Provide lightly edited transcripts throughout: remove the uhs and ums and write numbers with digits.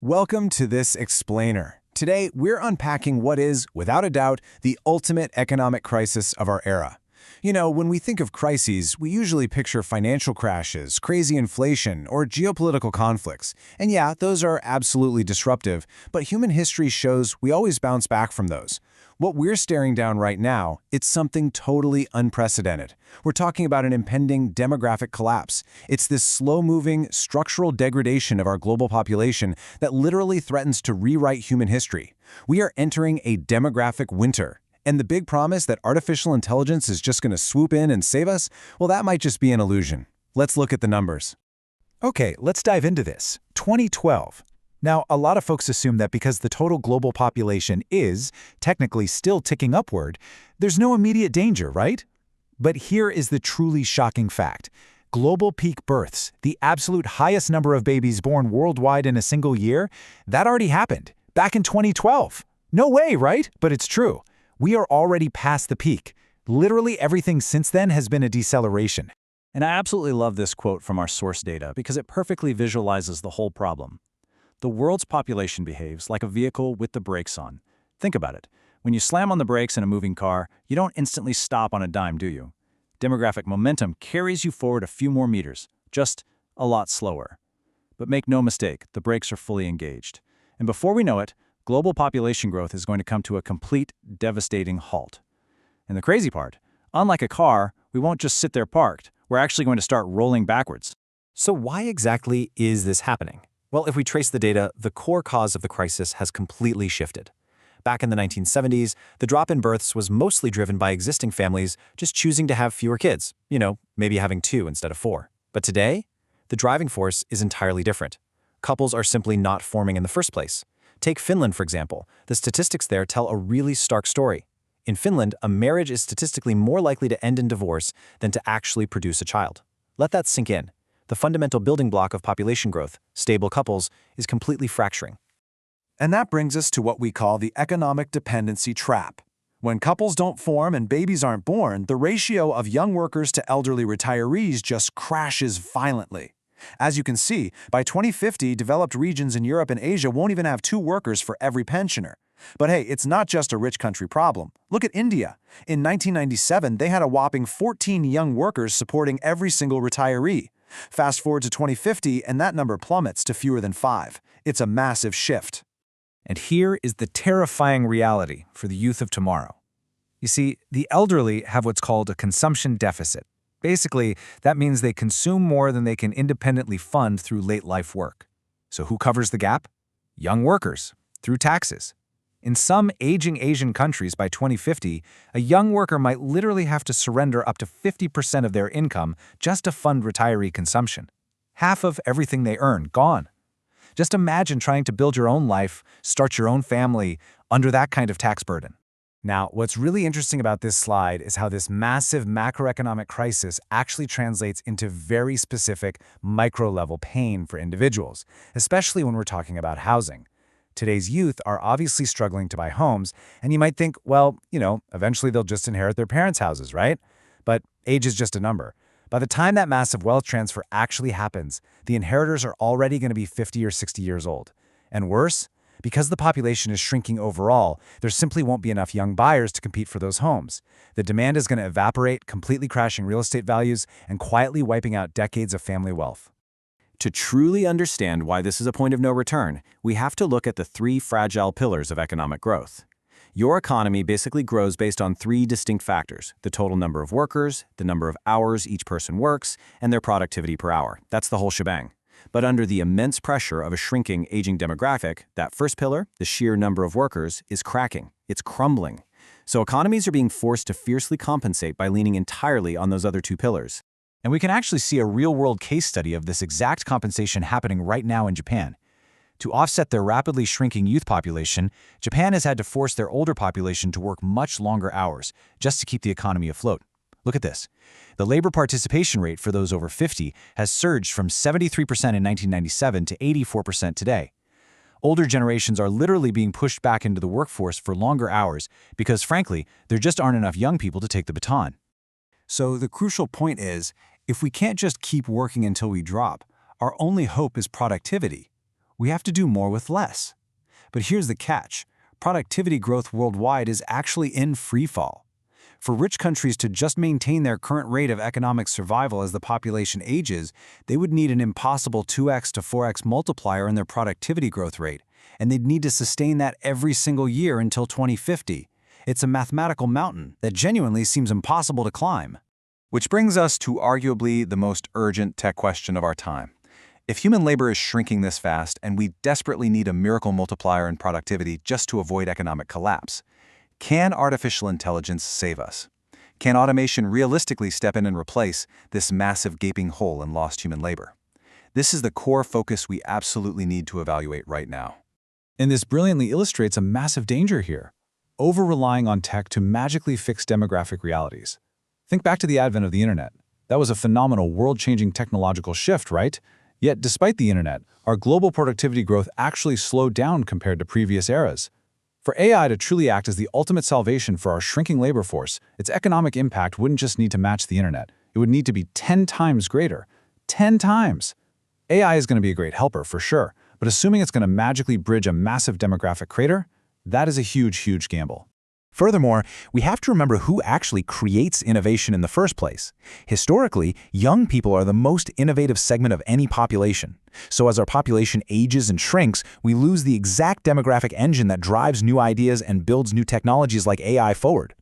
Welcome to this explainer. Today, we're unpacking what is, without a doubt, the ultimate economic crisis of our era. You know, when we think of crises, we usually picture financial crashes, crazy inflation, or geopolitical conflicts. And yeah, those are absolutely disruptive, but human history shows we always bounce back from those. What we're staring down right now, it's something totally unprecedented. We're talking about an impending demographic collapse. It's this slow-moving, structural degradation of our global population that literally threatens to rewrite human history. We are entering a demographic winter. And the big promise that artificial intelligence is just going to swoop in and save us, well, that might just be an illusion. Let's look at the numbers. Okay, let's dive into this. 2012. Now, a lot of folks assume that because the total global population is, technically, still ticking upward, there's no immediate danger, right? But here is the truly shocking fact. Global peak births, the absolute highest number of babies born worldwide in a single year, that already happened, back in 2012. No way, right? But it's true. We are already past the peak. Literally everything since then has been a deceleration. And I absolutely love this quote from our source data because it perfectly visualizes the whole problem. The world's population behaves like a vehicle with the brakes on. Think about it. When you slam on the brakes in a moving car, you don't instantly stop on a dime, do you? Demographic momentum carries you forward a few more meters, just a lot slower. But make no mistake, the brakes are fully engaged. And before we know it, global population growth is going to come to a complete, devastating halt. And the crazy part, unlike a car, we won't just sit there parked. We're actually going to start rolling backwards. So why exactly is this happening? Well, if we trace the data, the core cause of the crisis has completely shifted. Back in the 1970s, the drop in births was mostly driven by existing families just choosing to have fewer kids, maybe having 2 instead of 4. But today, the driving force is entirely different. Couples are simply not forming in the first place. Take Finland, for example. The statistics there tell a really stark story. In Finland, a marriage is statistically more likely to end in divorce than to actually produce a child. Let that sink in. The fundamental building block of population growth, stable couples, is completely fracturing. And that brings us to what we call the economic dependency trap. When couples don't form and babies aren't born, the ratio of young workers to elderly retirees just crashes violently. As you can see, by 2050, developed regions in Europe and Asia won't even have 2 workers for every pensioner. But hey, it's not just a rich country problem. Look at India. In 1997, they had a whopping 14 young workers supporting every single retiree. Fast forward to 2050, and that number plummets to fewer than 5. It's a massive shift. And here is the terrifying reality for the youth of tomorrow. You see, the elderly have what's called a consumption deficit. Basically, that means they consume more than they can independently fund through late-life work. So who covers the gap? Young workers, through taxes. In some aging Asian countries by 2050, a young worker might literally have to surrender up to 50% of their income just to fund retiree consumption. Half of everything they earn, gone. Just imagine trying to build your own life, start your own family, under that kind of tax burden. Now, what's really interesting about this slide is how this massive macroeconomic crisis actually translates into very specific micro-level pain for individuals, especially when we're talking about housing. Today's youth are obviously struggling to buy homes, and you might think, well, eventually they'll just inherit their parents' houses, right? But age is just a number. By the time that massive wealth transfer actually happens, the inheritors are already going to be 50 or 60 years old. And worse, because the population is shrinking overall, there simply won't be enough young buyers to compete for those homes. The demand is going to evaporate, completely crashing real estate values and quietly wiping out decades of family wealth. To truly understand why this is a point of no return, we have to look at the 3 fragile pillars of economic growth. Your economy basically grows based on 3 distinct factors: the total number of workers, the number of hours each person works, and their productivity per hour. That's the whole shebang. But under the immense pressure of a shrinking, aging demographic, that first pillar, the sheer number of workers, is cracking. It's crumbling. So economies are being forced to fiercely compensate by leaning entirely on those other 2 pillars. And we can actually see a real-world case study of this exact compensation happening right now in Japan. To offset their rapidly shrinking youth population, Japan has had to force their older population to work much longer hours just to keep the economy afloat. Look at this. The labor participation rate for those over 50 has surged from 73% in 1997 to 84% today. Older generations are literally being pushed back into the workforce for longer hours because, frankly, there just aren't enough young people to take the baton. So the crucial point is, if we can't just keep working until we drop, our only hope is productivity. We have to do more with less. But here's the catch. Productivity growth worldwide is actually in freefall. For rich countries to just maintain their current rate of economic survival as the population ages, they would need an impossible 2x to 4x multiplier in their productivity growth rate, and they'd need to sustain that every single year until 2050. It's a mathematical mountain that genuinely seems impossible to climb. Which brings us to arguably the most urgent tech question of our time. If human labor is shrinking this fast and we desperately need a miracle multiplier in productivity just to avoid economic collapse, can artificial intelligence save us? Can automation realistically step in and replace this massive gaping hole in lost human labor? This is the core focus we absolutely need to evaluate right now. And this brilliantly illustrates a massive danger here: over-relying on tech to magically fix demographic realities. Think back to the advent of the internet. That was a phenomenal world-changing technological shift, right? Yet, despite the internet, our global productivity growth actually slowed down compared to previous eras. For AI to truly act as the ultimate salvation for our shrinking labor force, its economic impact wouldn't just need to match the internet. It would need to be 10 times greater. 10 times! AI is going to be a great helper, for sure, but assuming it's going to magically bridge a massive demographic crater, that is a huge, huge gamble. Furthermore, we have to remember who actually creates innovation in the first place. Historically, young people are the most innovative segment of any population. So as our population ages and shrinks, we lose the exact demographic engine that drives new ideas and builds new technologies like AI forward.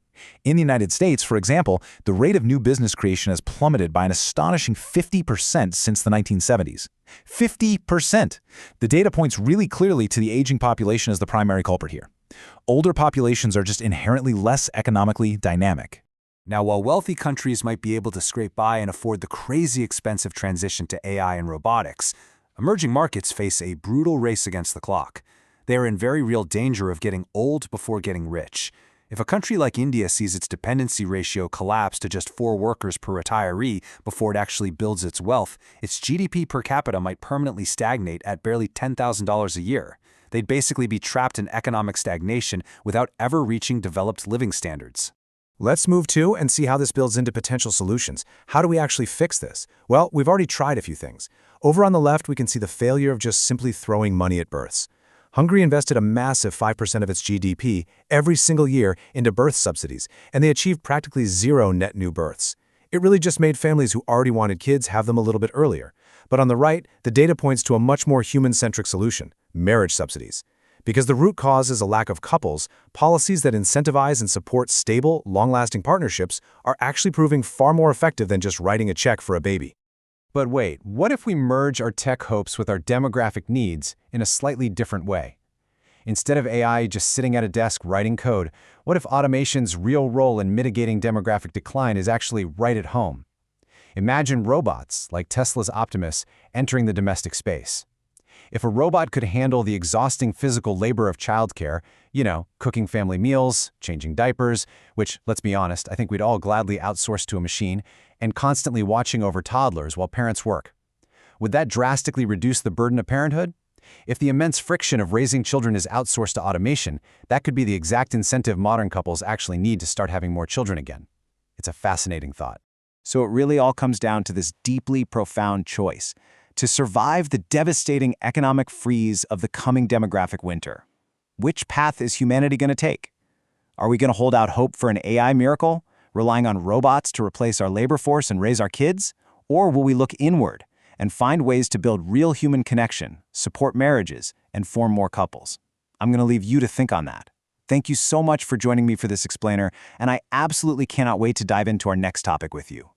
In the United States, for example, the rate of new business creation has plummeted by an astonishing 50% since the 1970s. 50%! The data points really clearly to the aging population as the primary culprit here. Older populations are just inherently less economically dynamic. Now, while wealthy countries might be able to scrape by and afford the crazy expensive transition to AI and robotics, emerging markets face a brutal race against the clock. They are in very real danger of getting old before getting rich. If a country like India sees its dependency ratio collapse to just 4 workers per retiree before it actually builds its wealth, its GDP per capita might permanently stagnate at barely $10,000 a year. They'd basically be trapped in economic stagnation without ever reaching developed living standards. Let's move to and see how this builds into potential solutions. How do we actually fix this? Well, we've already tried a few things. Over on the left, we can see the failure of just simply throwing money at births. Hungary invested a massive 5% of its GDP every single year into birth subsidies, and they achieved practically 0 net new births. It really just made families who already wanted kids have them a little bit earlier. But on the right, the data points to a much more human-centric solution: marriage subsidies. Because the root cause is a lack of couples, policies that incentivize and support stable, long-lasting partnerships are actually proving far more effective than just writing a check for a baby. But wait, what if we merge our tech hopes with our demographic needs in a slightly different way? Instead of AI just sitting at a desk writing code, what if automation's real role in mitigating demographic decline is actually right at home? Imagine robots, like Tesla's Optimus, entering the domestic space. If a robot could handle the exhausting physical labor of childcare, cooking family meals, changing diapers, which, let's be honest, I think we'd all gladly outsource to a machine, and constantly watching over toddlers while parents work, would that drastically reduce the burden of parenthood? If the immense friction of raising children is outsourced to automation, that could be the exact incentive modern couples actually need to start having more children again. It's a fascinating thought. So it really all comes down to this deeply profound choice: to survive the devastating economic freeze of the coming demographic winter. Which path is humanity going to take? Are we going to hold out hope for an AI miracle, relying on robots to replace our labor force and raise our kids? Or will we look inward and find ways to build real human connection, support marriages, and form more couples? I'm going to leave you to think on that. Thank you so much for joining me for this explainer, and I absolutely cannot wait to dive into our next topic with you.